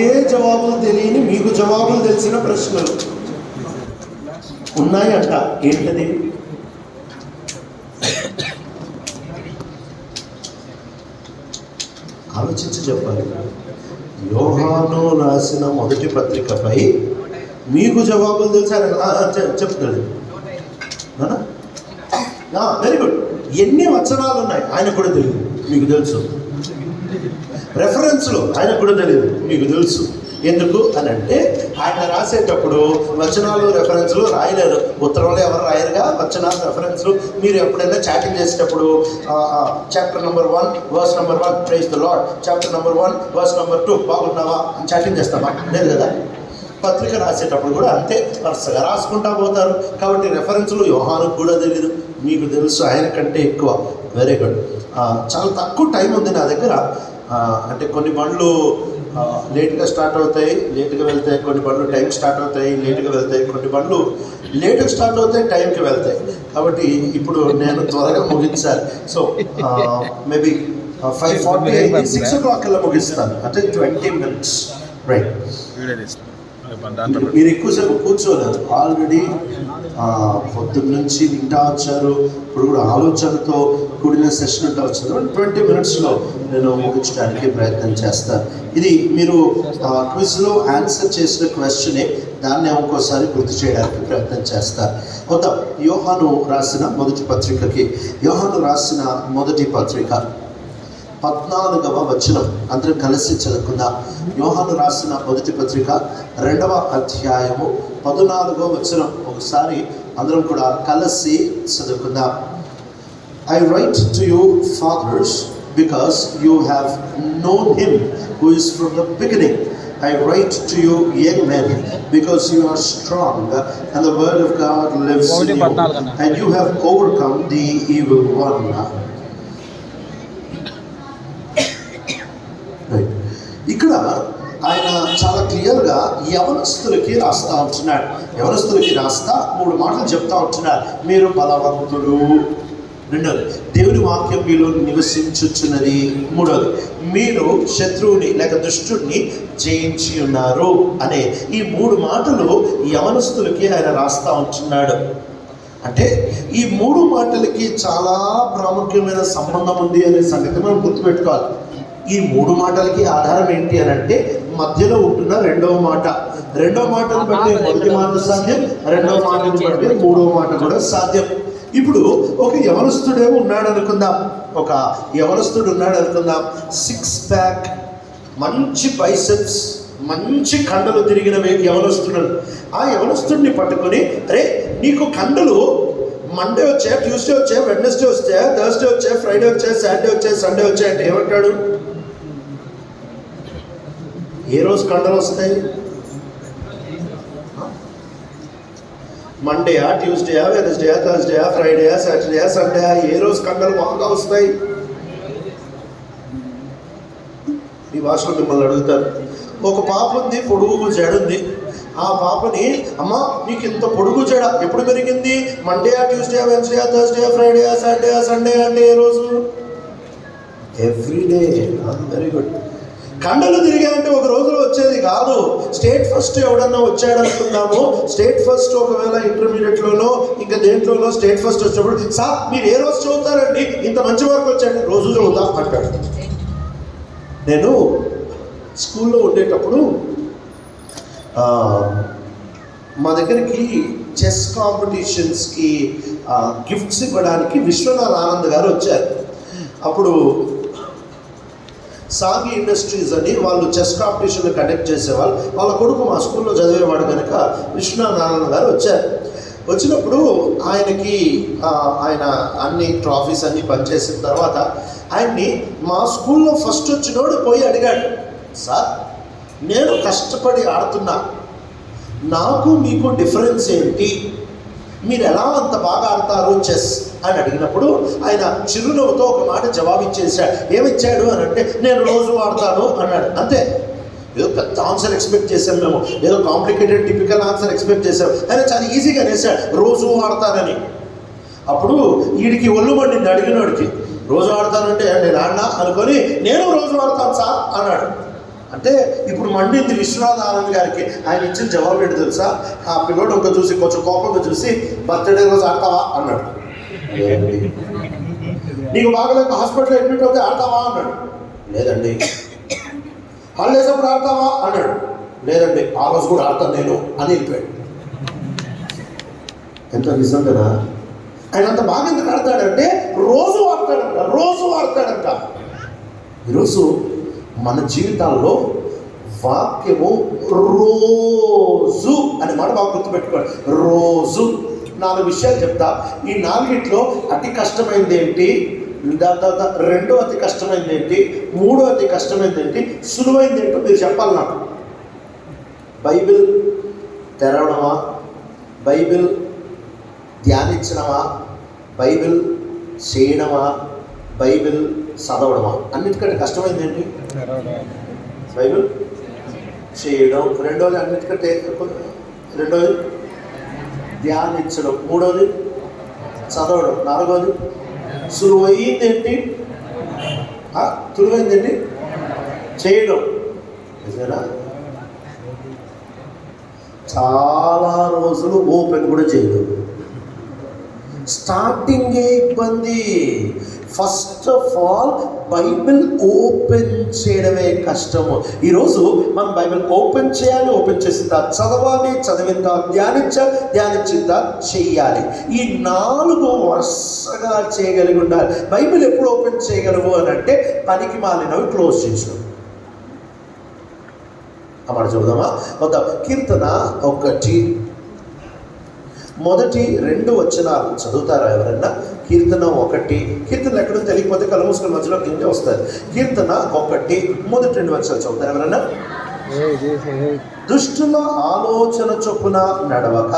ఆయనకే జవాబులు తెలియని మీకు జవాబులు తెలిసిన ప్రశ్నలు ఉన్నాయంట. ఏంటది? ఆలోచించి చెప్పాలి. యోహాను రాసిన మొదటి పత్రికపై మీకు జవాబులు తెలిసారు. చెప్తాడు. Very good. ఎన్ని వచనాలు ఉన్నాయి ఆయనకు కూడా తెలియదు, మీకు తెలుసు. రెఫరెన్స్లు ఆయనకు కూడా తెలియదు, మీకు తెలుసు. ఎందుకు అని అంటే ఆయన రాసేటప్పుడు వచనాలు రెఫరెన్స్లు రాయలేరు. ఉత్తరంలో ఎవరు రాయరుగా వచనాలు రెఫరెన్స్లు. మీరు ఎప్పుడైనా చాటింగ్ చేసేటప్పుడు chapter number 1 verse number 1 praise the Lord, chapter number 1 verse number 2 బాగున్నావా అని చాటింగ్ చేస్తామా? లేదు కదా. పత్రిక రాసేటప్పుడు కూడా అంతే, వరుసగా రాసుకుంటా పోతారు. కాబట్టి రెఫరెన్స్లు యోహానుకు కూడా తెలియదు, మీకు తెలుసు. ఆయన కంటే ఎక్కువ. Very good. చాలా తక్కువ టైం ఉంది నా దగ్గర. అంటే కొన్ని బండ్లు లేట్గా స్టార్ట్ అవుతాయి, లేట్గా వెళ్తాయి. కొన్ని బండ్లు టైం స్టార్ట్ అవుతాయి, లేట్గా వెళ్తాయి. కొన్ని బండ్లు లేట్గా స్టార్ట్ అవుతాయి, టైంకి వెళ్తాయి. కాబట్టి ఇప్పుడు నేను త్వరగా ముగించాలి. సో మేబీ 5:40 6 o'clock కల్లా ముగిస్తాను. అంటే 20 minutes. రైట్. మీరు ఎక్కువసేపు కూర్చోలేరు. ఆల్రెడీ పొద్దున్న నుంచి వింటా వచ్చారు. ఇప్పుడు కూడా ఆలోచనతో కూడిన సెషన్ ఉంటా వచ్చింది. 20 minutesలో నేను ముగించడానికి ప్రయత్నం చేస్తాను. ఇది మీరు క్విజ్లో ఆన్సర్ చేసిన క్వశ్చనే, దాన్ని ఇంకోసారి గుర్తు చేయడానికి ప్రయత్నం చేస్తారు. మొత్తం యోహాను రాసిన మొదటి పత్రికకి, యోహాను రాసిన మొదటి పత్రిక 14వ వచనం అందరం కలిసి చదువుకుందాం. యోహాను రాసిన మొదటి పత్రిక 2వ అధ్యాయము 14వ వచనం. ఒకసారి అందరం కూడా కలిసి చదువుకుందాం. I write to you, fathers, because you have known him who is from the beginning. I write to you, young men, because you are strong, and the word of God lives in you, and you have overcome the evil one. ఇక్కడ ఆయన చాలా క్లియర్గా యవనస్తులకి రాస్తా ఉంటున్నాడు. యవనస్తులకి రాస్తా 3 మాటలు చెప్తా ఉంటున్నారు. మీరు బలవంతుడు. రెండోది, దేవుని వాక్యం మీలో నివసించుచున్నది. మూడోది, మీరు శత్రువుని లేక దుష్టుడిని జయించి ఉన్నారు అనే ఈ 3 మాటలు యవనస్తులకి ఆయన రాస్తా ఉంటున్నాడు. అంటే ఈ 3 మాటలకి చాలా ప్రాముఖ్యమైన సంబంధం ఉంది అనే సంగతి మనం గుర్తుపెట్టుకోవాలి. ఈ 3 మాటలకి ఆధారం ఏంటి అని అంటే మధ్యలో ఉంటున్న రెండవ మాట. రెండవ మాటను బట్టి మొదటి మాట సాధ్యం, రెండవ మాటను బట్టి 3వ మాట కూడా సాధ్యం. ఇప్పుడు ఒక యవనస్తుడే ఉన్నాడు అనుకుందాం. ఒక యవనస్తుడు ఉన్నాడు అనుకుందాం. 6 pack, మంచి బైసెప్స్, మంచి కండలు తిరిగిన యవనస్తుడు. ఆ యవనస్తుడిని పట్టుకొని, అరే నీకు కండలు మండే వచ్చాయా, ట్యూస్డే వచ్చాయా, వెడ్నెస్డే వచ్చాయా, థర్స్డే వచ్చాయా, ఫ్రైడే వచ్చాయా, సాటర్డే వచ్చాయా, సండే వచ్చాయా అంటే ఏమంటాడు? ఏ రోజు కండలు వస్తాయి? మండేయా, ట్యూస్డేయా, వెనస్డేయా, థర్స్డేయా, ఫ్రైడేయా, సాటర్డేయా, సండేయా? ఏ రోజు కండలు బాగా వస్తాయి? ఈ భాషలో మిమ్మల్ని అడుగుతారు. ఒక పాప ఉంది, పొడుగు జడుంది. ఆ పాపని, అమ్మ నీకు ఇంత పొడుగు జడ ఎప్పుడు పెరిగింది? మండేయా, ట్యూస్డేయా, వెన్స్డేయా, థర్స్డేయా, ఫ్రైడేయా, సాటర్డేయా, సండే అంటే ఏ రోజు? ఎవ్రీడే. Very good. కండలు తిరిగాయంటే ఒక రోజులో వచ్చేది కాదు. స్టేట్ ఫస్ట్ ఎవడన్నా వచ్చాడు అనుకుందాము. స్టేట్ ఫస్ట్ ఒకవేళ ఇంటర్మీడియట్లోనో ఇంకా దేంట్లోనో స్టేట్ ఫస్ట్ వచ్చినప్పుడు, సార్ మీరు ఏ రోజు చదువుతారండి, ఇంత మంచి వరకు వచ్చాడు, రోజు చదువుతా అంటాడు. నేను స్కూల్లో ఉండేటప్పుడు మా దగ్గరికి చెస్ కాంపిటీషన్స్కి గిఫ్ట్స్ ఇవ్వడానికి విశ్వనాథ్ ఆనంద్ గారు వచ్చారు. అప్పుడు సాగి ఇండస్ట్రీస్ అని వాళ్ళు చెస్ కాంపిటీషన్లు కండక్ట్ చేసేవాళ్ళు. వాళ్ళ కొడుకు మా స్కూల్లో చదివేవాడు కనుక విశ్వనాథ్ ఆనంద్ గారు వచ్చారు. వచ్చినప్పుడు ఆయన అన్ని ట్రాఫీస్ అన్నీ పనిచేసిన తర్వాత ఆయన్ని మా స్కూల్లో ఫస్ట్ వచ్చినోడు పోయి అడిగాడు, సార్ నేను కష్టపడి ఆడుతున్నా, నాకు మీకు డిఫరెన్స్ ఏంటి? మీరు ఎలా అంత బాగా ఆడతారు చెస్ అని అడిగినప్పుడు ఆయన చిరునవ్వుతో ఒక మాట జవాబిచ్చేసాడు. ఏమిచ్చాడు అని అంటే, నేను రోజు ఆడతాను అన్నాడు. అంతే. ఏదో పెద్ద ఆన్సర్ ఎక్స్పెక్ట్ చేసాం మేము, ఏదో కాంప్లికేటెడ్ టిపికల్ ఆన్సర్ ఎక్స్పెక్ట్ చేసాం. ఆయన చాలా ఈజీగా అనేసాడు, రోజు ఆడతానని. అప్పుడు వీడికి ఒళ్ళు మండింది అడిగినోడికి. రోజు ఆడతానంటే నేను ఆడినా అనుకొని, నేను రోజు ఆడతాను సార్ అన్నాడు. అంటే ఇప్పుడు మండింది విశ్వనాథ్ ఆనంద్ గారికి. ఆయన ఇచ్చిన జవాబు ఏంటి తెలుసా? ఆ పిల్లోడు ఒక చూసి కొంచెం కోపంగా చూసి బర్త్డే రోజు ఆడతావా అన్నాడు. నీకు బాగలేక హాస్పిటల్ అడ్మిట్ అవుతే ఆడతావా అన్నాడు. లేదండి. హాలిడేస్ అప్పుడు ఆడతావా అన్నాడు. లేదండి, ఆ రోజు కూడా ఆడతాను నేను అని వెళ్ళిపోయాడు. ఎంత నిజం కదా. ఆయన అంత బాగా ఎందుకు ఆడతాడంటే రోజు ఆడతాడంట. ఈరోజు మన జీవితాల్లో వాక్యము రోజు అనే మాట బాగా గుర్తుపెట్టుకోండి. రోజు 4 విషయాలు చెప్తా. ఈ 4ట్లో అతి కష్టమైంది ఏంటి, దాని తర్వాత 2వ అతి కష్టమైంది ఏంటి, 3వ అతి కష్టమైంది ఏంటి, సులువైంది ఏంటో మీరు చెప్పాలి నాకు. బైబిల్ తెరవడమా, బైబిల్ ధ్యానించడమా, బైబిల్ చేయడమా, బైబిల్ చదవడమా? అన్నిటికంటే కష్టమైంది ఏంటి? బైబిల్ చేయడం. 2వది అన్నిటికంటే 2వది ధ్యానించడం. 3వది చదవడం. 4వది సులువైంది ఏంటి? సులువైంది ఏంటి? చేయడం. నిజమేనా? చాలా రోజులు ఓపెన్ కూడా చేయడం. స్టార్టింగే ఇబ్బంది. First of all Bible open చేయడమే కష్టము. ఈరోజు మనం బైబిల్ ఓపెన్ చేయాలి, ఓపెన్ చేసిన తర్వాత చదవాలి, చదివిన తర్వాత ధ్యానించిన తర్వాత చెయ్యాలి. ఈ 4 వరుసగా చేయగలిగి ఉండాలి. బైబిల్ ఎప్పుడు ఓపెన్ చేయగలవు అని అంటే పనికి మాలినవి క్లోజ్ చేసినాం. అప్పుడు చూద్దామా? వద్దాం. కీర్తన 1 మొదటి 2 వచనాలు చదువుతారా ఎవరన్నా? కీర్తన 1. కీర్తన ఎక్కడో తెలియకపోతే కళ్ళు మూసుకొని మధ్యలో కింద వస్తుంది. కీర్తన 1 మొదటి 2 వచనాలు చదువుతారు ఎవరన్నా? దుష్టుల ఆలోచన చొప్పున నడవక,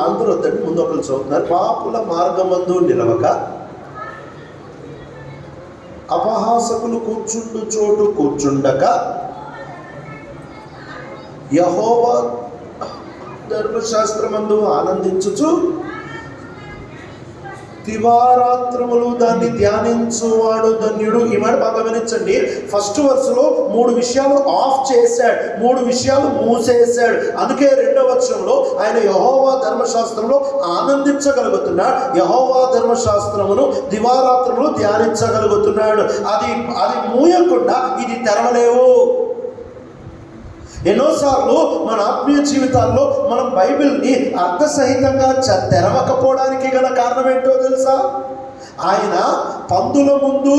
అందరూ వద్దండి, ముందు ఒకరు చదువుతున్నారు. పాపుల మార్గమందు నిలవక, అపహాసకులు కూర్చుండు చోటు కూర్చుండక, యెహోవా ధర్మశాస్త్రమందు ఆనందించుచు దివారాత్రములు దాన్ని ధ్యానించువాడు ధన్యుడు. ఈ మాట బాగా గమనించండి. ఫస్ట్ వర్స్లో 3 విషయాలు ఆఫ్ చేశాడు, 3 విషయాలు మూసేశాడు. అందుకే 2వ వచనంలో ఆయన యెహోవా ధర్మశాస్త్రంలో ఆనందించగలుగుతున్నాడు. యెహోవా ధర్మశాస్త్రమును దివారాత్రములు ధ్యానించగలుగుతున్నాడు. అది మూయకుండా ఇది తెరవలేవు. ఎన్నోసార్లు మన ఆత్మీయ జీవితాల్లో మనం బైబిల్ని అర్థసహితంగా తెరవకపోవడానికి గల కారణం ఏంటో తెలుసా? ఆయన పందుల ముందు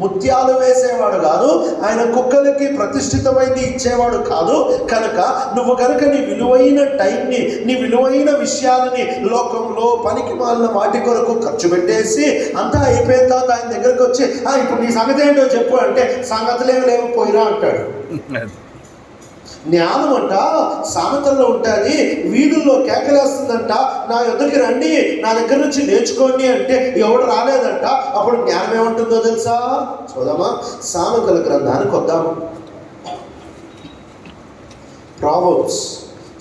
ముత్యాలు వేసేవాడు కాదు, ఆయన కుక్కలకి ప్రతిష్ఠితమైంది ఇచ్చేవాడు కాదు. కనుక నువ్వు కనుక నీ విలువైన టైంని, నీ విలువైన విషయాలని లోకంలో పనికి మాలిన వాటి కొరకు ఖర్చు పెట్టేసి అంతా అయిపోయిన తర్వాత ఆయన దగ్గరికి వచ్చి ఇప్పుడు నీ సంగతి ఏంటో చెప్పు అంటే సంగతులేమి లేవు పోయిరా అంటాడు. జ్ఞానం అంట సామెతల్లో ఉంటుంది, వీధుల్లో కేకలేస్తుందంట, నా యొద్దకి రండి, నా దగ్గర నుంచి నేర్చుకోండి అంటే ఎవడు రాలేదంట. అప్పుడు జ్ఞానం ఏమంటుందో తెలుసా? చూద్దామా? సామెతల గ్రంథానికి వద్దాము. ప్రావర్బ్స్,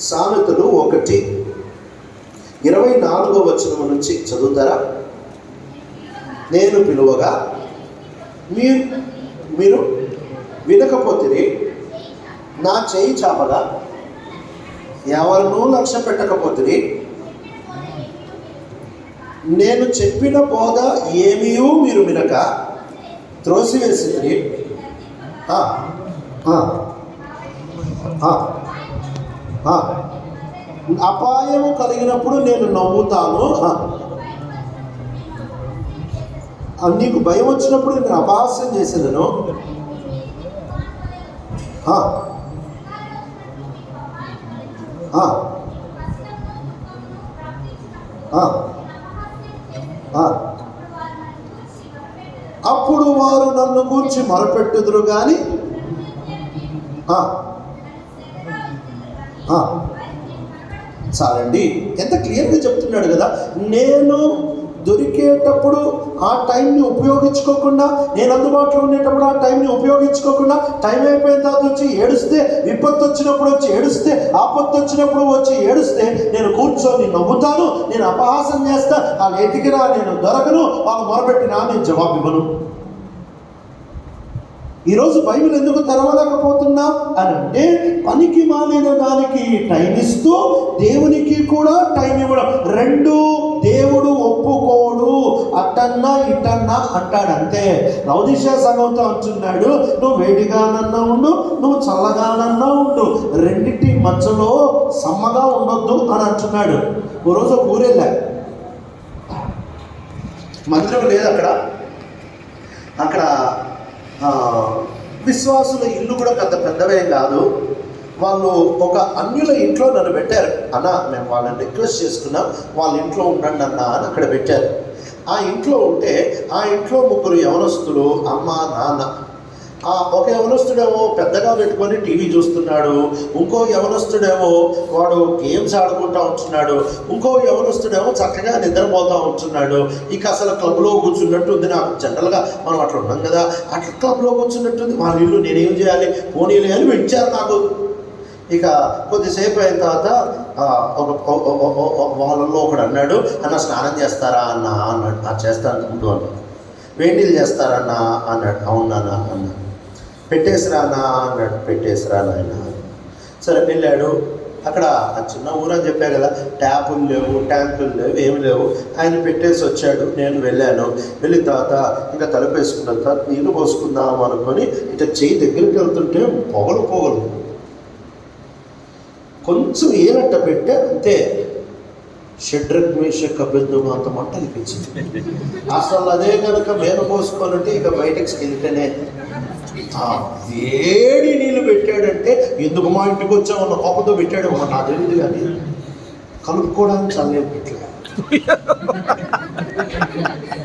సామెతలు 1:24 వచనం నుంచి చదువుతారా? నేను పిలువగా మీరు వినకపోతే, నా చేయి చాపగా ఎవరినూ లక్ష్య పెట్టకపోతే, నేను చెప్పిన బోధ ఏమీ మీరు వినక త్రోసివేసింది. అపాయము కలిగినప్పుడు నేను నవ్వుతాను, నీకు భయం వచ్చినప్పుడు నేను అపహాస్యం చేసేదను. అప్పుడు వారు నన్ను గూర్చి మొరపెట్టుదురు కానీ చాలండి. ఎంత క్లియర్గా చెప్తున్నాడు కదా. నేను దొరికేటప్పుడు ఆ టైంని ఉపయోగించుకోకుండా, నేను అందుబాటులో ఉండేటప్పుడు ఆ టైంని ఉపయోగించుకోకుండా, టైం అయిపోయిన తర్వాత వచ్చి ఏడుస్తే, విపత్తు వచ్చినప్పుడు వచ్చి ఏడుస్తే, ఆపత్తు వచ్చినప్పుడు వచ్చి ఏడుస్తే, నేను కూర్చొని నవ్వుతాను, నేను అపహాసం చేస్తా, వాళ్ళు ఎతికినా నేను దొరకను, వాళ్ళు మొరపెట్టినా నేను జవాబు ఇవ్వను. ఈరోజు బైబిల్ ఎందుకు తెరవలేకపోతున్నాం అని అంటే, పనికి మాలిన దానికి టైం ఇస్తూ దేవునికి కూడా టైం ఇవ్వడం. రెండు దేవుడు ఒప్పుకోడు, అటన్నా ఇటన్నా అంటాడు అంతే. లౌదీషియా సంఘంతో అంటున్నాడు, నువ్వు వేడిగానన్నా ఉండు, నువ్వు చల్లగానన్నా ఉండు, రెండింటి మధ్యలో సమ్మగా ఉండొద్దు అని అంటున్నాడు. ఓ రోజు ఒక ఊరెళ్ళా, మందిరం లేదు అక్కడ విశ్వాసుల ఇల్లు కూడా పెద్దవేం కాదు. వాళ్ళు ఒక అన్యుల ఇంట్లో నన్ను పెట్టారు. అన్న మేము వాళ్ళని రిక్వెస్ట్ చేసుకున్నాం, వాళ్ళ ఇంట్లో ఉండండి అన్న అని అక్కడ పెట్టారు. ఆ ఇంట్లో ఉంటే ఆ ఇంట్లో ముగ్గురు యవనస్తులు, అమ్మ నాన్న. ఒక యవనస్తుడేమో పెద్దగా పెట్టుకొని టీవీ చూస్తున్నాడు, ఇంకో యవనస్తుడేమో వాడు గేమ్స్ ఆడుకుంటూ ఉంటున్నాడు, ఇంకో యవనస్తుడేమో చక్కగా నిద్రపోతూ ఉంటున్నాడు. ఇక అసలు క్లబ్లో కూర్చున్నట్టుంది. నాకు జనరల్గా మనం అట్లా ఉన్నాం కదా, అట్లా క్లబ్లో కూర్చున్నట్టుంది. వాళ్ళ ఇల్లు నేనేం చేయాలి, పోనీలే అని పెట్టారు నాకు. ఇక కొద్దిసేపు అయిన తర్వాత వాళ్ళల్లో ఒకడు అన్నాడు, అన్న స్నానం చేస్తారా అన్న అన్నాడు. చేస్తాను ముందు అన్నాడు. వేడినీళ్ళు చేస్తారన్నా అన్నాడు. అవునానా అన్నాడు. పెట్టేసిరానా అన్నాడు. పెట్టేసిరా నాయన. సరే వెళ్ళాడు. అక్కడ ఆ చిన్న ఊరు అని చెప్పా కదా, ట్యాపులు లేవు, ట్యాంకులు లేవు, ఏమి లేవు. ఆయన పెట్టేసి వచ్చాడు. నేను వెళ్ళాను. వెళ్ళిన తర్వాత ఇంకా తలుపేసుకున్న తర్వాత నీళ్ళు పోసుకుందాం అనుకొని ఇట్లా చెయ్యి దగ్గరికి వెళ్తుంటే పొగలు కొంచెం ఏలంట పెట్టా అంతే. షడ్రక్ మేషక్ అబేద్నెగో అంత మంట అనిపించింది. అసలు అదే కనుక మేను పోసుకోనంటే ఇక బయటకు వెళ్తేనే వేడి నీళ్ళు పెట్టాడంటే, ఎందుకు మా ఇంటికి వచ్చామన్న కోపంతో పెట్టాడు నాకు తెలియదు. కానీ కలుపుకోవడానికి చల్లే పెట్టలే.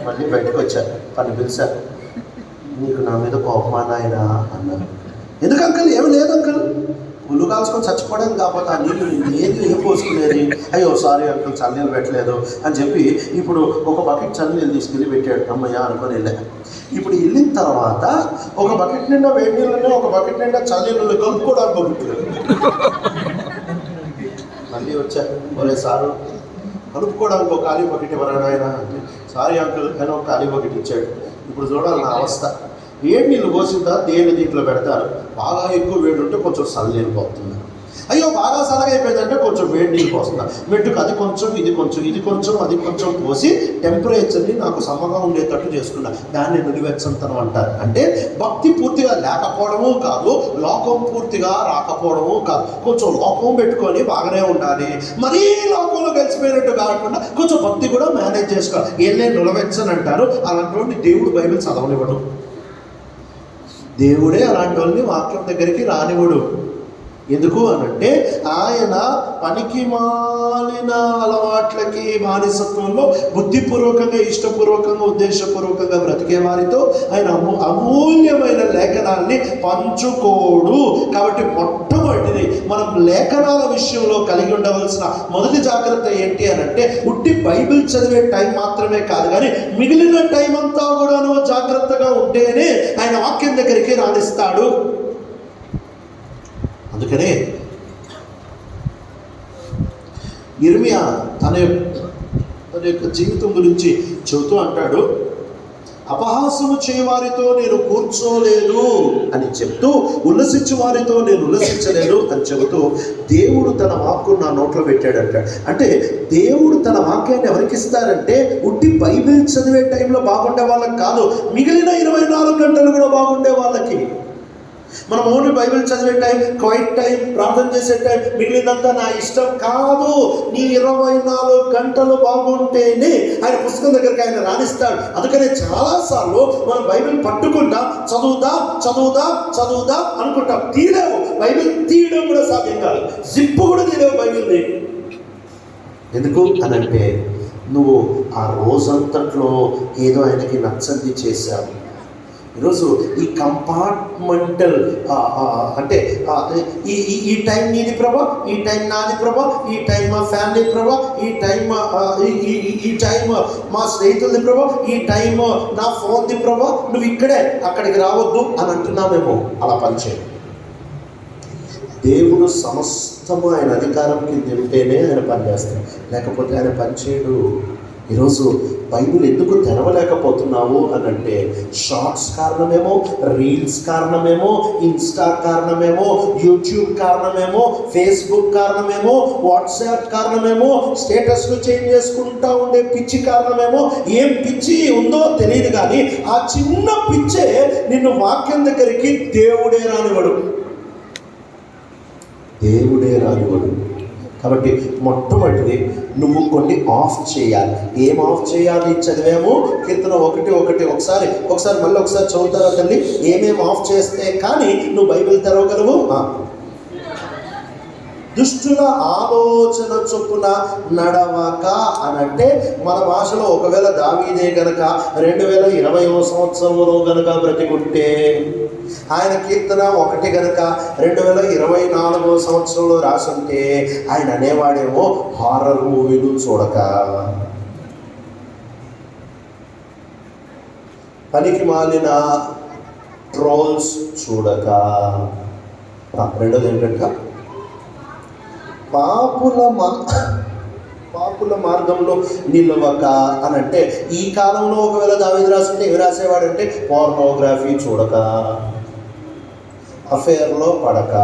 మళ్ళీ బయటకు వచ్చారు. పని పిలిచారు. నీకు నా మీద కోపమా నాయనా అన్నారు. ఎందుకు అంకల్? ఏమి లేదు అంకల్, పుల్లు కాల్చుకొని చచ్చిపోవడానికి కాకపోతే ఆ నీళ్ళు ఏం పోసుకునేది. అయ్యో సారీ అంకుల్, చల్లనీళ్ళు పెట్టలేదు అని చెప్పి ఇప్పుడు ఒక బకెట్ చల్లనీళ్ళు తీసుకెళ్ళి పెట్టాడు. అమ్మయ్య అనుకొని వెళ్ళాను. ఇప్పుడు వెళ్ళిన తర్వాత ఒక బకెట్ నిండా వేడి నీళ్ళు, ఒక బకెట్ నిండా చల్లనీళ్ళు కలుపుకోవడానికి పంపించాడు. మళ్ళీ వచ్చాను. ఒరే సారు, కలుపుకోవడానికి ఒక ఖాళీ బకెట్ ఎవరైనా ఆయన అంటే, సారీ అంకుల్ అని ఒక ఖాళీ బకెట్ ఇచ్చాడు. ఇప్పుడు చూడాలి నా అవస్థ. వేడి నీళ్ళు పోసిందా దేని దీంట్లో పెడతారు. బాగా ఎక్కువ వేడి ఉంటే కొంచెం చల్లనీళ్ళు పోతుంది. అయ్యో బాగా చల్లగా అయిపోయిందంటే కొంచెం వేడి నీళ్ళు పోస్తుందా. మెట్టుకు అది కొంచెం ఇది కొంచెం అది కొంచెం పోసి టెంపరేచర్ని నాకు సమ్మగా ఉండేటట్టు చేసుకున్నా. దాన్ని నుడివెచ్చంతనం అంటారు. అంటే భక్తి పూర్తిగా లేకపోవడము కాదు, లోకం పూర్తిగా రాకపోవడము కాదు. కొంచెం లోకం పెట్టుకొని బాగానే ఉండాలి, మరీ లోకంలో కలిసిపోయినట్టు కాకుండా కొంచెం భక్తి కూడా మేనేజ్ చేసుకోవాలి. ఏళ్ళే నులవెచ్చని అంటారు. అలాంటి దేవుడు బైబిల్ చదవనివ్వడు. దేవుడే అలాంటి వాళ్ళని వాక్యం దగ్గరికి రానివ్వడు. ఎందుకు అనంటే ఆయన పనికి మాలిన అలవాట్లకి బానిసత్వంలో బుద్ధిపూర్వకంగా, ఇష్టపూర్వకంగా, ఉద్దేశపూర్వకంగా బ్రతికే వారితో ఆయన అమూల్యమైన లేఖనాల్ని పంచుకోడు. కాబట్టి మొట్టమొదటిది మనం లేఖనాల విషయంలో కలిగి ఉండవలసిన మొదటి జాగ్రత్త ఏంటి అనంటే, ఉట్టి బైబిల్ చదివే టైం మాత్రమే కాదు, కానీ మిగిలిన టైం అంతా కూడాను జాగ్రత్తగా ఉంటేనే ఆయన వాక్యం దగ్గరికి రాణిస్తాడు. అందుకనే ఇర్మియా తన యొక్క జీవితం గురించి చెబుతూ అంటాడు, అపహాసము చేయవారితో నేను కూర్చోలేదు అని చెప్తూ, ఉల్లసించే వారితో నేను ఉల్లసించలేదు అని చెబుతూ దేవుడు తన వాక్కు నా నోట్లో పెట్టాడంట. అంటే దేవుడు తన వాక్యాన్ని ఎవరికి ఇస్తారంటే, ఉట్టి బైబిల్ చదివే టైంలో బాగుండే వాళ్ళకి కాదు, మిగిలిన 24 గంటలు కూడా బాగుండే వాళ్ళకి. మనం ఓన్లీ బైబిల్ చదివే టైం, క్వైట్ టైం, ప్రార్థన చేసే టైం, మిగిలినంతా నా ఇష్టం కాదు. నీ 24 గంటలు బాగుంటేనే ఆయన పుస్తకం దగ్గరికి ఆయన రాణిస్తాడు. అందుకనే చాలాసార్లు మనం బైబిల్ పట్టుకుంటాం, చదువుదాం అనుకుంటాం, తీయలేవు. బైబిల్ తీయడం కూడా సాధ్యం కాదు. జిప్పు కూడా తీయలేవు బైబిల్ని. ఎందుకు అనంటే, నువ్వు ఆ రోజంతట్లో ఏదో ఆయనకి నచ్చంది చేశావు. ఈరోజు ఈ కంపార్ట్మెంటల్ అంటే ఈ టైం నీది ప్రభా, ఈ టైం నాది ప్రభా, ఈ టైం మా ఫ్యామిలీ ప్రభా, ఈ టైం మా స్నేహితులది ప్రభా, ఈ టైం నా ఫోన్ది ప్రభా, నువ్వు ఇక్కడే అక్కడికి రావద్దు అని అంటున్నామేమో. అలా పనిచేయదు. దేవుడు సమస్తము ఆయన అధికారం కింద ఉంటేనే ఆయన పనిచేస్తాడు, లేకపోతే ఆయన పనిచేయడు. ఈరోజు బైబిల్ ఎందుకు తెరవలేకపోతున్నావు అని అంటే షార్ట్స్ కారణమేమో, రీల్స్ కారణమేమో, ఇన్స్టా కారణమేమో, యూట్యూబ్ కారణమేమో, ఫేస్బుక్ కారణమేమో, వాట్సాప్ కారణమేమో, స్టేటస్లు చేంజ్ చేసుకుంటూ ఉండే పిచ్చి కారణమేమో, ఏం పిచ్చి ఉందో తెలియదు కానీ ఆ చిన్న పిచ్చే నిన్ను వాక్యం దగ్గరికి దేవుడే రానివాడు. కాబట్టి మొట్టమొదటిది నువ్వు కొన్ని ఆఫ్ చేయాలి. ఏం ఆఫ్ చేయాలి చదివాము కీర్తన 1:1. ఒకసారి మళ్ళీ చదువుతారా తల్లి? ఏమేమి ఆఫ్ చేస్తే కానీ నువ్వు బైబిల్ తెరవగలవు? దుష్టుల ఆలోచన చొప్పున నడవక అనంటే మన భాషలో ఒకవేళ దావీదే గనక 2020వ సంవత్సరంలో గనక బ్రతికుంటే, ఆయన కీర్తన 1 గనక 2024వ సంవత్సరంలో రాసుంటే ఆయన అనేవాడేమో హారర్ మూవీలు చూడక, పనికి మాలిన ట్రోల్స్ చూడక, రెండోది ఏంటంటే పాపుల మార్గంలో నిలవక అనంటే ఈ కాలంలో ఒకవేళ దావీదు రాసుంటే ఏమి రాసేవాడంటే పోర్నోగ్రఫీ చూడక, అఫేర్లో పడక,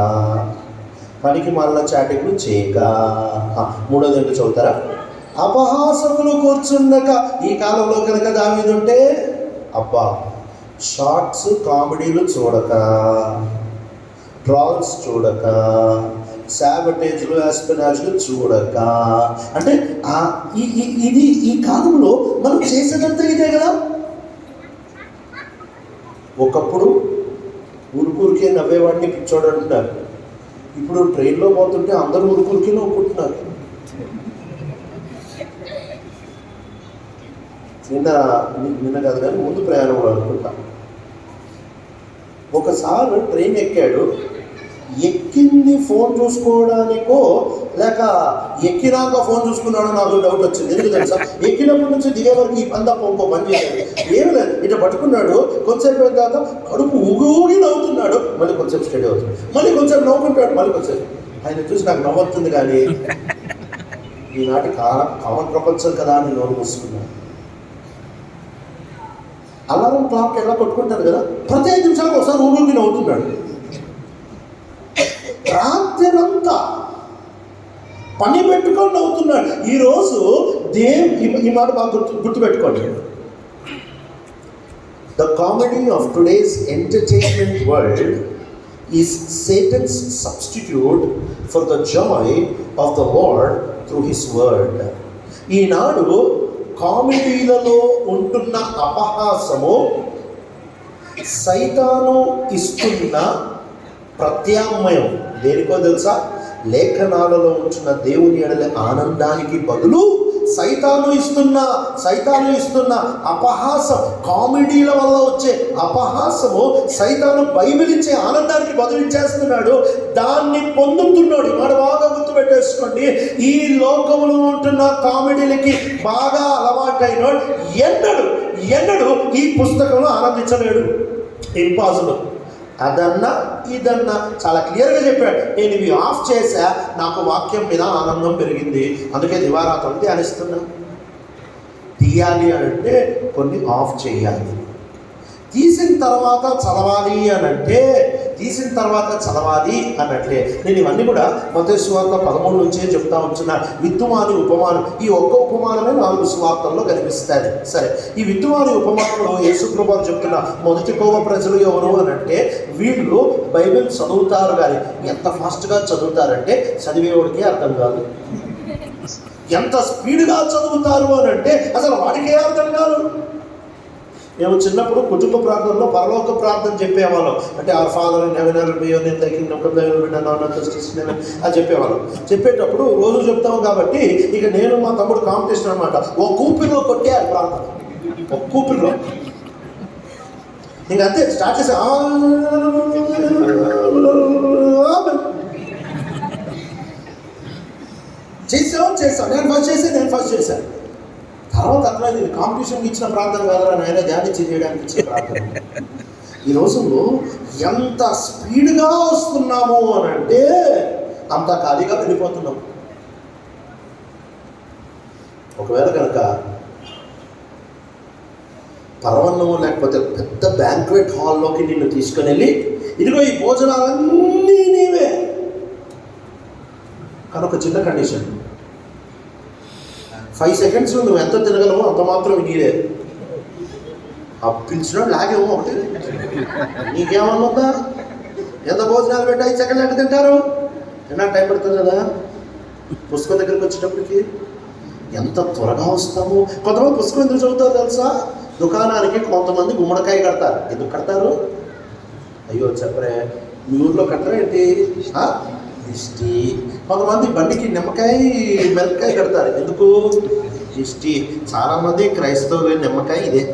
పనికి మాలిన చాటింగ్లు చేయక. మూడోది ఏంటో చదువుతారా? అపహాసకులు కూర్చుండక. ఈ కాలంలో కనుక దావీదు ఉంటే షార్ట్స్ కామెడీలు చూడక, ట్రాల్స్ చూడక, సాబటేజ్లు, ఎస్పెనాజ్లు చూడక. అంటే ఇది ఈ కాలంలో మనం చేసేదంతా ఇదే కదా. ఒకప్పుడు ఊరికే నవ్వేవాడిని పిచ్చోడు అంటున్నారు. ఇప్పుడు ట్రైన్లో పోతుంటే అందరూ ఊరికే నవ్వుకుంటున్నారు. నిన్న కాదు కానీ ముందు ప్రయాణంలో అనుకుంటా ఒకసారి ట్రైన్ ఎక్కాడు. ఎక్కింది ఫోన్ చూసుకోవడానికో లేక ఎక్కినాక ఫోన్ చూసుకున్నాడో నాకు డౌట్ వచ్చింది. ఎందుకు తెలుసా? ఎక్కినప్పటి నుంచి దిగే వరకు ఈ పని తప్ప ఇంకో పని చేయాలి. ఏమి లేదు, ఇట్లా పట్టుకున్నాడు. కొంచెంసేపు అయిన తర్వాత కడుపు ఊగి నవ్వుతున్నాడు. మళ్ళీ కొంచెం స్టడీ అవుతుంది, మళ్ళీ కొంచెం నవ్వుకుంటాడు, మళ్ళీ కొంచెం. ఆయన చూసి నాకు నవ్వుతుంది కానీ ఈనాటి కామన్ ప్రపంచం కదా అని నోరు మూసుకున్నాను. అలారం క్లాక్ ఎలా కొట్టుకుంటారు కదా, ప్రతి 5 నిమిషాలకు ఒకసారి ఊగి నవ్వుతున్నాడు. రాత్రంతా పని పెట్టుకొని నవ్వుతున్నాడు. ఈరోజు ఈ మాట బాగా గుర్తుపెట్టుకోండి. The comedy of today's entertainment world is Satan's substitute for the joy of the Lord through his word. ఈనాడు కామెడీలలో ఉంటున్న అపహాసము సైతాను ఇస్తున్న ప్రత్యామ్నాయం దేనికో తెలుసా? లేఖనాలలో ఉంటున్న దేవుని ఎడల ఆనందానికి బదులు సైతాను ఇస్తున్న అపహాసం, కామెడీల వల్ల వచ్చే అపహాసము సైతాను బైబిల్ ఇచ్చే ఆనందానికి బదులు ఇచ్చేస్తున్నాడు. దాన్ని పొందుతున్నాడు. మాట బాగా గుర్తుపెట్టేసుకోండి. ఈ లోకంలో ఉంటున్న కామెడీలకి బాగా అలవాటైనోడు ఎన్నడు ఈ పుస్తకంలో ఆనందించలేడు. ఇంపాసిబుల్. ఇదన్నా చాలా క్లియర్గా చెప్పాడు. నేను ఇవి ఆఫ్ చేశా, నాకు వాక్యం మీద ఆనందం పెరిగింది, అందుకే దివారాత్రులు ధ్యానిస్తున్నా. తీయాలి అంటే కొన్ని ఆఫ్ చేయాలి. తీసిన తర్వాత చదవాలి అనంటే నేను ఇవన్నీ కూడా మత్తయి సువార్త 13 నుంచే చెప్తా ఉంటున్నా. విత్తువాని ఉపమానం, ఈ ఒక్క ఉపమానమే 4 సువార్తల్లో కనిపిస్తుంది. సరే, ఈ విత్తువాని ఉపమానంలో యేసుప్రభు చెప్తున్న మొదటి కోవ ప్రజలు ఎవరు అనంటే వీళ్ళు బైబిల్ చదువుతారు కానీ ఎంత ఫాస్ట్గా చదువుతారంటే చదివేవాడికే అర్థం కాదు. ఎంత స్పీడ్గా చదువుతారు అనంటే అసలు వాడికే అర్థం కాదు. మేము చిన్నప్పుడు కుటుంబ ప్రార్థనలో పరలోక ప్రార్థన చెప్పేవాళ్ళం. అంటే ఆ father in heaven hallowed be your name, thy kingdom come, thy will be done on earth as it is in heaven అని చెప్పేవాళ్ళం. చెప్పేటప్పుడు రోజు చెప్తాము కాబట్టి ఇక నేను మా తమ్ముడు కాంపిటీషన్ అనమాట. ఒక కూపిరిలో కొట్టేయాలి ప్రార్థన, ఒక కూపిరిలో. ఇంక అంతే స్టార్ట్ చేసి చేసాం. నేను ఫస్ట్ చేశాను. తర్వాత అట్లా ఇది కాంపిటీషన్కి ఇచ్చిన ప్రార్థన కాదురా నాయన, ధ్యానించి చేయడానికి ఇచ్చిన ప్రార్థన. ఈ రోజుల్లో ఎంత స్పీడ్గా వస్తున్నాము అని అంటే అంత ఖాళీగా వెళ్ళిపోతున్నాం. ఒకవేళ కనుక పరవన్నము లేకపోతే పెద్ద బ్యాంక్వెట్ హాల్లోకి నిన్ను తీసుకుని వెళ్ళి ఇదిగో ఈ భోజనాలన్నీ నీవే. కానీ ఒక చిన్న కండిషన్, 5 seconds నువ్వు ఎంత తినగలవో అంత మాత్రం నీదే. ఆ పిలిచినాడు లాగేమో ఒకటి, నీకేమన్నా ఎంత భోజనాలు పెట్టి 5 seconds అంటే తింటారు, తినడానికి టైం పడుతుంది కదా. పుస్తకం దగ్గరికి వచ్చేటప్పటికి ఎంత త్వరగా వస్తాము. కొంతమంది పుస్తకం ఎందుకు చదువుతారు తెలుసా? దుకాణానికి కొంతమంది గుమ్మడికాయ కడతారు. ఎందుకు కడతారు? అయ్యో చెప్పరే, మీ ఊర్లో కడతారా ఏంటి? దిష్టి. కొంతమంది బండికి నిమ్మకాయ మిరపకాయ కడతారు. ఎందుకు? దిష్టి. చాలామంది క్రైస్తవులు నిమ్మకాయ ఇదే.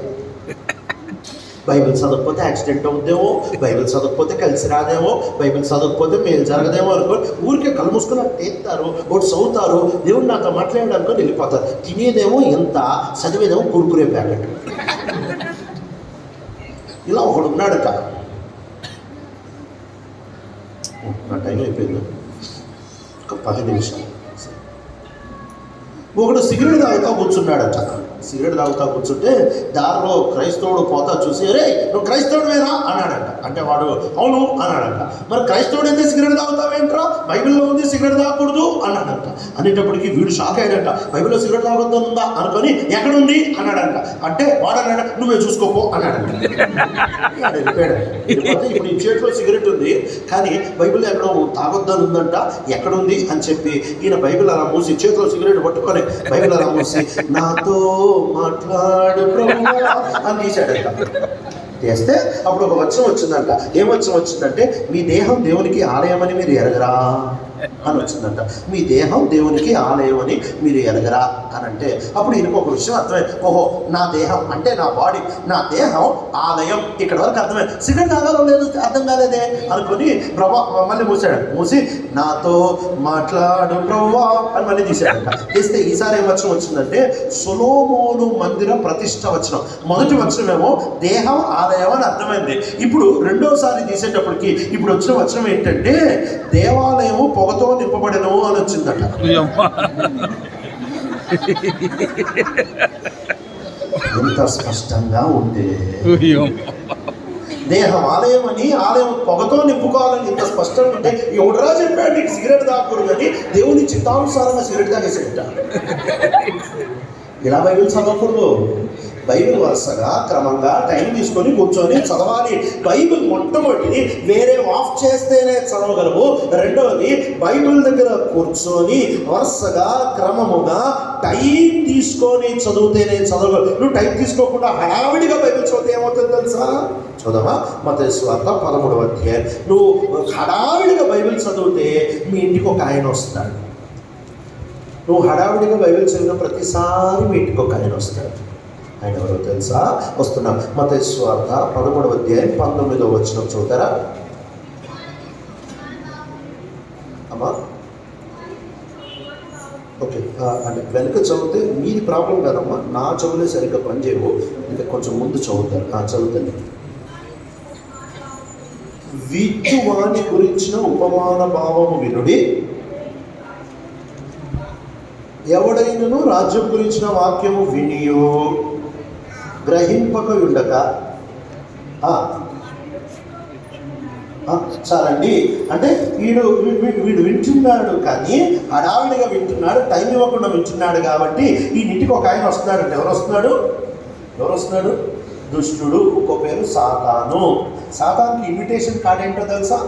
బైబిల్ చదవకపోతే యాక్సిడెంట్ అవుద్దేమో, బైబిల్ చదవకపోతే కలిసి రాదేమో, బైబిల్ చదవకపోతే మేలు జరగదేమో అనుకో ఊరికే కళ్ళు మూసుకొని టేస్తారు, ఒకటి చదువుతారు, దేవుడు నాతో మాట్లాడడానికి వెళ్ళిపోతారు. తినేదేమో ఎంత, చదివేదేమో కురుకురే ప్యాకెట్. ఇలా ఒకడు ఉన్నాడట. నా టైం అయిపోయింది, ఒక 10 నిమిషాలు. ఒకడు సిగరెట్ తాగుతా కూర్చున్నాడట. సిగరెట్ తాగుతా కూర్చుంటే దారిలో క్రైస్తవుడు పోతా చూసి, అరే నువ్వు క్రైస్తవుడువేనా అన్నాడంట. అంటే వాడు అవును అన్నాడంట. మరి క్రైస్తవుడు అయితే సిగరెట్ తాగుతావేంట్రా, బైబిల్లో ఉంది సిగరెట్ తాగకూడదు అన్నాడంట. అనేటప్పటికి వీడు షాక్ అయ్యాడంట. బైబిల్లో సిగరెట్ తాగొద్దని ఉందా అనుకొని ఎక్కడుంది అన్నాడంట. అంటే వాడు అన్నాడు నువ్వే చూసుకోపో అన్నాడంట. ఇప్పుడు ఈ చేతిలో సిగరెట్ ఉంది కానీ బైబిల్ ఎక్కడో తాగొద్దని ఉందంట, ఎక్కడుంది అని చెప్పి ఈయన బైబిల్ అలా మూసి చేతిలో సిగరెట్ పట్టుకొని బైబిల్ అలా మూసి నాతో మాట్లాడు ప్రభువా అని తీశాడంట. చేస్తే అప్పుడు ఒక వచనం వచ్చిందంట. ఏం వచనం వచ్చిందంటే, మీ దేహం దేవునికి ఆలయం అని మీరు ఎరగరా అని వచ్చిందంట. మీ దేహం దేవునికి ఆలయం అని మీరు ఎరగరా అని అంటే అప్పుడు ఈయనకు ఒక విషయం అర్థమైంది. ఓహో, నా దేహం అంటే నా బాడీ, నా దేహం ఆలయం. ఇక్కడ వరకు అర్థమైంది. సిగరెట్ తాగాలో లేదు అర్థం కాలేదే అనుకుని ప్రభా మళ్ళీ మూసాడు. మూసి నాతో మాట్లాడు ప్రభువా అని మళ్ళీ తీసాడంట. తీస్తే ఈసారి ఏం వచనం వచ్చిందంటే, సొలొమోను మందిర ప్రతిష్ట వచనం. మొదటి వచనమేమో దేహం ఆలయం అని అర్థమైంది. ఇప్పుడు రెండోసారి తీసేటప్పటికి ఇప్పుడు వచ్చిన వచనం ఏంటంటే, దేవాలయము పొగతో నింపబడను అని వచ్చిందట. ఎంత స్పష్టంగా ఉంటే దేహం ఆలయం అని, ఆలయం పొగతో నింపుకోవాలని ఇంత స్పష్టంగా ఉంటే ఎవడరా చెప్పాడు నీకు సిగరెట్ తాగకూడదు అని? దేవుని చిత్తానుసారంగా సిగరెట్ తాగేసేట. ఇలా బైబిల్ చదవకూడదు. బైబిల్ వరుసగా క్రమంగా టైం తీసుకొని కూర్చొని చదవాలి. బైబిల్ మొట్టమొదటిది వేరే ఆఫ్ చేస్తేనే చదవగలవు. రెండవది బైబిల్ దగ్గర కూర్చొని వరుసగా క్రమముగా టైం తీసుకొని చదివితేనే చదవగలవు. నువ్వు టైం తీసుకోకుండా హడావిడిగా బైబిల్ చదివితే ఏమవుతుంది తెలుసా? చదవా మత్తయి సువార్త 13వ అధ్యాయం. నువ్వు హడావిడిగా బైబిల్ చదివితే మీ ఇంటికి ఒక ఆయన వస్తాడు. నువ్వు హడావిడిగా బైబిల్ చదివిన ప్రతిసారి మీ ఇంటికి ఒక ఆయన వస్తాడు. ఆయన ఎవరో తెలుసా? వస్తున్నాం. మత్తయి సువార్త 13వ అధ్యాయం 19వ వచనం చదువుతారా అమ్మా? ఓకే, అంటే వెనుక చదివితే మీది ప్రాబ్లం కాదమ్మా, నా చదువులే సరిగ్గా పనిచేయవు, ఇంకా కొంచెం ముందు చదువుతారు. చదువుతాను. విత్తువాని గురించిన ఉపమాన భావము వినుడి, ఎవడైనను రాజ్యం గురించిన వాక్యము వినియో గ్రహింపక ఉండక. చాలండి. అంటే వీడు వింటున్నాడు కానీ హడావిడిగా వింటున్నాడు, టైం ఇవ్వకుండా వింటున్నాడు. కాబట్టి ఈ ఇంటికి ఒక ఆయన వస్తున్నాడు. ఎవరు వస్తున్నాడు? దుష్టుడు. ఇంకో పేరు సాతాను. సాతానికి ఇన్విటేషన్ కార్డ్ ఏంటో తెలుసా?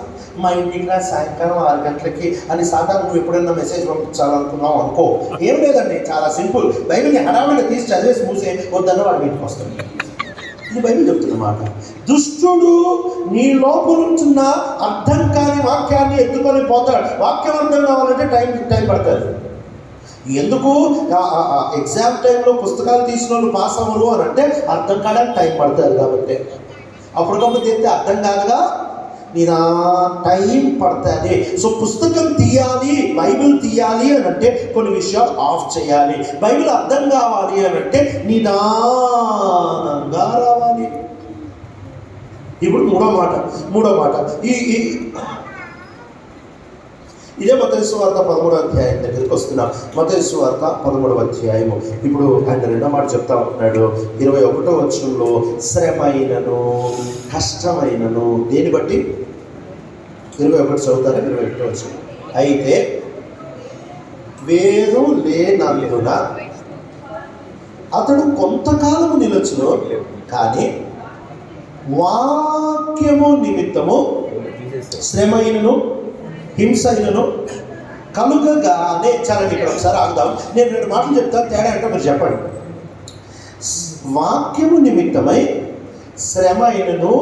మా ఇంటికి రా సాయంకాలం 6 గంటలకి అని. సాతాను నువ్వు ఎప్పుడైనా మెసేజ్ పంపించాలనుకున్నావు అనుకో, ఏం లేదండి, చాలా సింపుల్. బైబిల్ని హడావిడిగా తీసి చదివేసి మూసే వద్దన్న వాడు ఇంటికి వస్తాడు. ఇది బైబిల్ చెప్తున్నమాట. దుష్టుడు నీ లోపలుంటున్న అర్థం కాని వాక్యాన్ని ఎత్తుకొని పోతాడు. వాక్యం అర్థం కావాలంటే టైం పడుతుంది. ఎందుకు? ఎగ్జామ్ టైంలో పుస్తకాలు తీసిన వాళ్ళు పాస్ అవ్వరు అని అంటే అర్థం కావడానికి టైం పడుతుంది. కాబట్టి అప్పటికప్పుడు తెస్తే అర్థం కాదుగా, నేను టైం పడుతుంది. సో పుస్తకం తీయాలి, బైబిల్ తీయాలి అని అంటే కొన్ని విషయాలు ఆఫ్ చేయాలి. బైబిల్ అర్థం కావాలి అని అంటే నిదానంగా రావాలి. ఇప్పుడు మూడో మాట ఇదే మత్తయి సువార్త 13వ అధ్యాయం దగ్గరికి వస్తున్నాం. మత్తయి సువార్త 13వ అధ్యాయము. ఇప్పుడు ఆయన రెండో మాట చెప్తా ఉంటున్నాడు 21వ వచనంలో, శ్రమైనను కష్టమైనను దేని బట్టి 21 చదువుతారా? 21వ వచనం. అయితే వేరు లేనందున అతడు కొంతకాలము నిలుచును, కానీ వాక్యము నిమిత్తము శ్రమైనను హింసైనను కలుగగానే. చాలండి, ఇక్కడ ఒకసారి ఆగుదాం. నేను 2 మాటలు చెప్తాను, తేడా అంటే మీరు చెప్పండి. వాక్యము నిమిత్తమై శ్రమ అయినను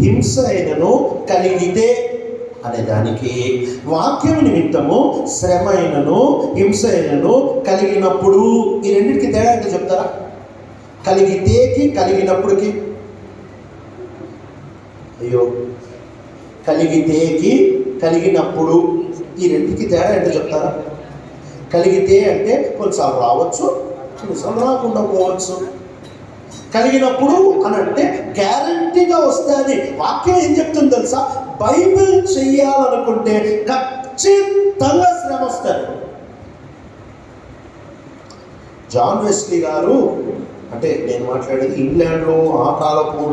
హింస అయినను కలిగితే అనే దానికి, వాక్యము నిమిత్తము శ్రమ అయినను హింస అయినను కలిగినప్పుడు, ఈ రెండింటికి తేడా అంటే చెప్తారా? కలిగితేకి కలిగినప్పుడుకి, అయ్యో కలిగితేకి కలిగినప్పుడు, ఈ రెండింటికి తేడా ఏంటో చెప్తారా? కలిగితే అంటే కొన్నిసార్లు రావచ్చు, కొన్నిసార్లు రాకుండా పోవచ్చు. కలిగినప్పుడు అని అంటే గ్యారంటీగా వస్తుంది. వాక్యం ఏం చెప్తుంది తెలుసా? బైబిల్ చెయ్యాలనుకుంటే ఖచ్చితంగా శ్రమ వస్తుంది. జాన్ వెస్లీ గారు, అంటే నేను మాట్లాడేది ఇంగ్లాండ్లో ఆ కాలపు